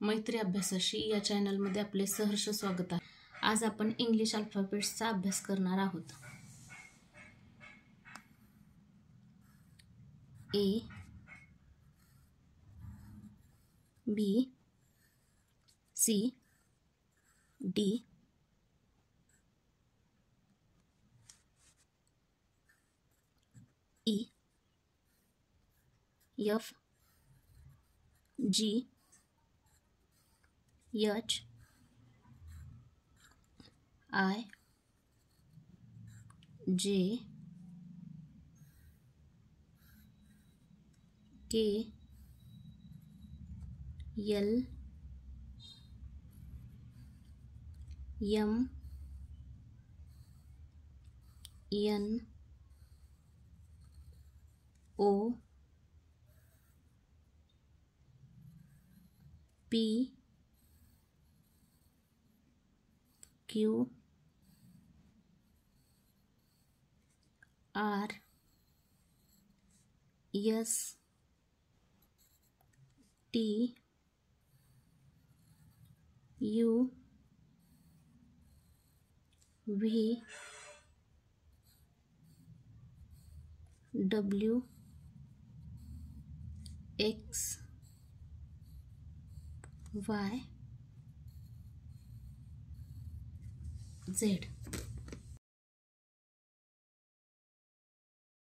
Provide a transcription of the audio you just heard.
मैत्री अभ्यासाशी या चॅनलमध्ये आपले सहर्ष स्वागत आहे. आज आपण इंग्लिश अल्फाबेट्सचा अभ्यास करणार आहोत. A, B, C, D, E, F, G, H, I, J, K, L, M, N, O, P, Q, R, S, T, U, V, W, X, Y, Z.